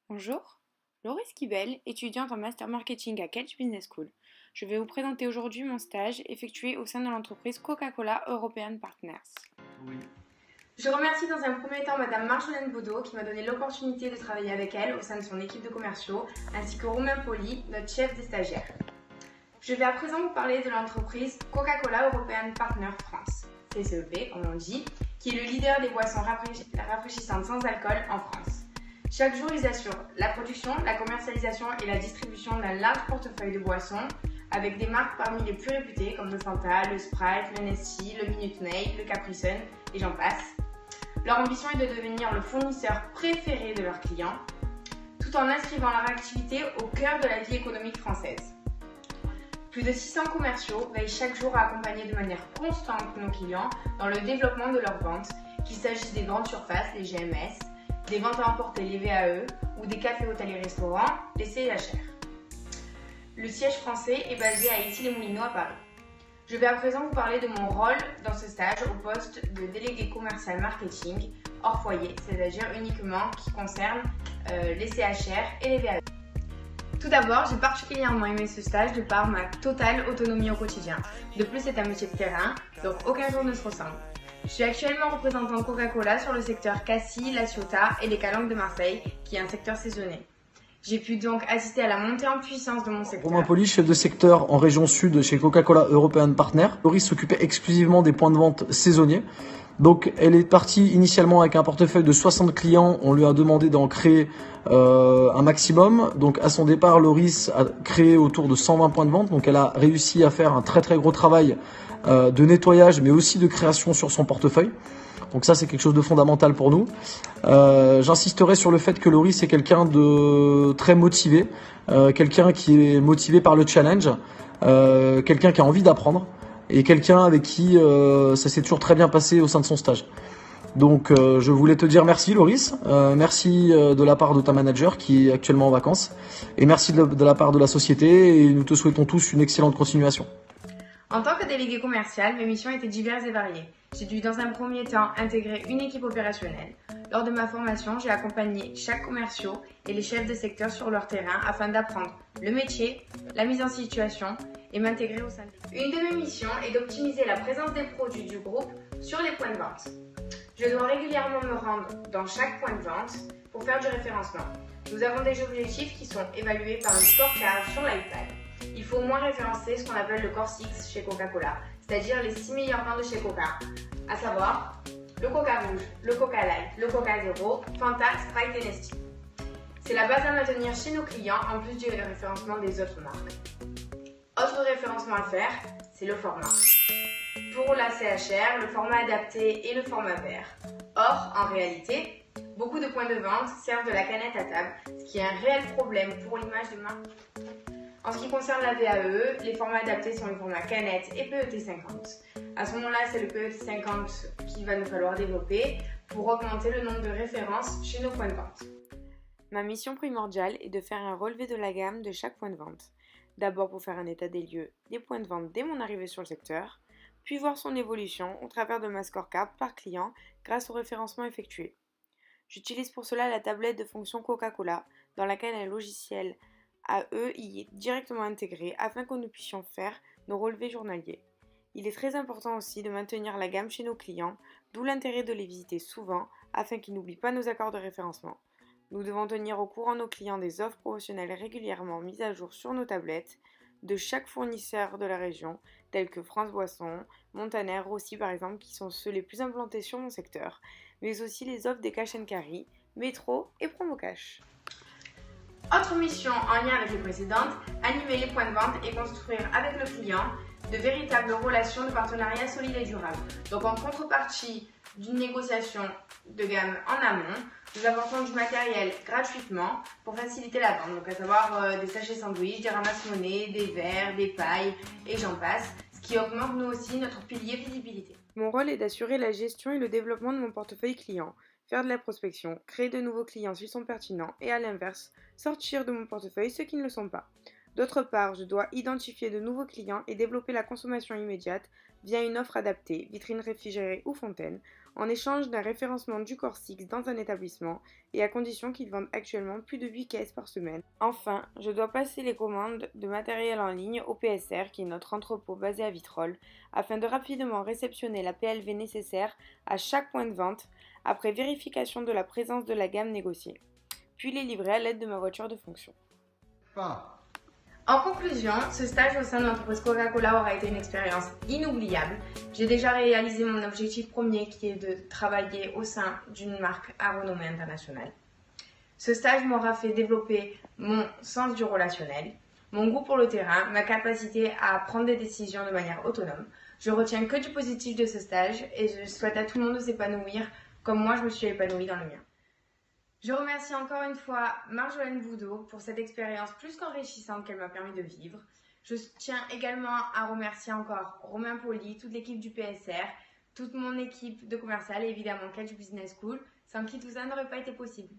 Bonjour, Laurie Skibel, étudiante en Master Marketing à Cambridge Business School. Je vais vous présenter aujourd'hui mon stage effectué au sein de l'entreprise Coca-Cola European Partners. Oui. Je remercie dans un premier temps Madame Marjolaine Baudot qui m'a donné l'opportunité de travailler avec elle au sein de son équipe de commerciaux, ainsi que Romain Poli, notre chef des stagiaires. Je vais à présent vous parler de l'entreprise Coca-Cola European Partners France, CCEP comme on dit, qui est le leader des boissons rafraîchissantes sans alcool en France. Chaque jour, ils assurent la production, la commercialisation et la distribution d'un large portefeuille de boissons avec des marques parmi les plus réputées comme le Fanta, le Sprite, le Nestea, le Minute Maid, le Capri Sun et j'en passe. Leur ambition est de devenir le fournisseur préféré de leurs clients, tout en inscrivant leur activité au cœur de la vie économique française. Plus de 600 commerciaux veillent chaque jour à accompagner de manière constante nos clients dans le développement de leurs ventes, qu'il s'agisse des grandes surfaces, les GMS, des ventes à emporter, les VAE, ou des cafés, hôtels et restaurants, les CHR. Le siège français est basé à Issy-les-Moulineaux à Paris. Je vais à présent vous parler de mon rôle dans ce stage au poste de délégué commercial marketing hors foyer, c'est-à-dire uniquement qui concerne les CHR et les VAE. Tout d'abord, j'ai particulièrement aimé ce stage de par ma totale autonomie au quotidien. De plus, c'est un métier de terrain, donc aucun jour ne se ressemble. Je suis actuellement représentant Coca-Cola sur le secteur Cassis, La Ciotat et les Calanques de Marseille, qui est un secteur saisonnier. J'ai pu donc assister à la montée en puissance de mon secteur. Romain Poli, chef de secteur en région sud chez Coca-Cola European Partners. Laurie s'occupait exclusivement des points de vente saisonniers. Donc elle est partie initialement avec un portefeuille de 60 clients. On lui a demandé d'en créer un maximum. Donc à son départ, Laurie a créé autour de 120 points de vente. Donc elle a réussi à faire un très très gros travail de nettoyage, mais aussi de création sur son portefeuille. Donc ça, c'est quelque chose de fondamental pour nous. J'insisterai sur le fait que Laurie, c'est quelqu'un de très motivé, quelqu'un qui est motivé par le challenge, quelqu'un qui a envie d'apprendre et quelqu'un avec qui ça s'est toujours très bien passé au sein de son stage. Donc je voulais te dire merci Loris, merci de la part de ta manager qui est actuellement en vacances et merci de la part de la société et nous te souhaitons tous une excellente continuation. En tant que délégué commercial, mes missions étaient diverses et variées. J'ai dû dans un premier temps intégrer une équipe opérationnelle. Lors de ma formation, j'ai accompagné chaque commerciaux et les chefs de secteur sur leur terrain afin d'apprendre le métier, la mise en situation et m'intégrer au sein de l'équipe. Une de mes missions est d'optimiser la présence des produits du groupe sur les points de vente. Je dois régulièrement me rendre dans chaque point de vente pour faire du référencement. Nous avons des objectifs qui sont évalués par un scorecard sur l'iPad. Il faut au moins référencer ce qu'on appelle le Core 6 chez Coca-Cola, c'est-à-dire les 6 meilleurs vins de chez Coca, à savoir le Coca rouge, le Coca light, le Coca zéro, Fanta, Sprite et Nestea. C'est la base à maintenir chez nos clients en plus du référencement des autres marques. Autre référencement à faire, c'est le format. Pour la CHR, le format adapté est le format vert. Or, en réalité, beaucoup de points de vente servent de la canette à table, ce qui est un réel problème pour l'image de marque. En ce qui concerne la VAE, les formats adaptés sont les formats canette et PET 50. À ce moment-là, c'est le PET 50 qu'il va nous falloir développer pour augmenter le nombre de références chez nos points de vente. Ma mission primordiale est de faire un relevé de la gamme de chaque point de vente. D'abord pour faire un état des lieux des points de vente dès mon arrivée sur le secteur, puis voir son évolution au travers de ma scorecard par client grâce au référencement effectué. J'utilise pour cela la tablette de fonction Coca-Cola dans laquelle un logiciel AE y est directement intégré afin que nous puissions faire nos relevés journaliers. Il est très important aussi de maintenir la gamme chez nos clients, d'où l'intérêt de les visiter souvent afin qu'ils n'oublient pas nos accords de référencement. Nous devons tenir au courant nos clients des offres promotionnelles régulièrement mises à jour sur nos tablettes de chaque fournisseur de la région, tels que France Boisson, Montaner, Rossi par exemple, qui sont ceux les plus implantés sur mon secteur, mais aussi les offres des Cash & Carry, Métro et Promocash. Autre mission en lien avec les précédentes, animer les points de vente et construire avec le client de véritables relations de partenariat solides et durables. Donc en contrepartie d'une négociation de gamme en amont, nous apportons du matériel gratuitement pour faciliter la vente, donc à savoir des sachets sandwich, des ramasse-monnaies, des verres, des pailles et j'en passe, ce qui augmente nous aussi notre pilier visibilité. Mon rôle est d'assurer la gestion et le développement de mon portefeuille client, faire de la prospection, créer de nouveaux clients s'ils sont pertinents et à l'inverse, sortir de mon portefeuille ceux qui ne le sont pas. D'autre part, je dois identifier de nouveaux clients et développer la consommation immédiate via une offre adaptée, vitrine réfrigérée ou fontaine, en échange d'un référencement du Corsix dans un établissement et à condition qu'ils vendent actuellement plus de 8 caisses par semaine. Enfin, je dois passer les commandes de matériel en ligne au PSR, qui est notre entrepôt basé à Vitrolles, afin de rapidement réceptionner la PLV nécessaire à chaque point de vente après vérification de la présence de la gamme négociée, puis les livrer à l'aide de ma voiture de fonction. En conclusion, ce stage au sein de l'entreprise Coca-Cola aura été une expérience inoubliable. J'ai déjà réalisé mon objectif premier qui est de travailler au sein d'une marque à renommée internationale. Ce stage m'aura fait développer mon sens du relationnel, mon goût pour le terrain, ma capacité à prendre des décisions de manière autonome. Je retiens que du positif de ce stage et je souhaite à tout le monde de s'épanouir comme moi je me suis épanouie dans le mien. Je remercie encore une fois Marjolaine Boudot pour cette expérience plus qu'enrichissante qu'elle m'a permis de vivre. Je tiens également à remercier encore Romain Poli, toute l'équipe du PSR, toute mon équipe de commercial et évidemment Catch Business School, sans qui tout ça n'aurait pas été possible.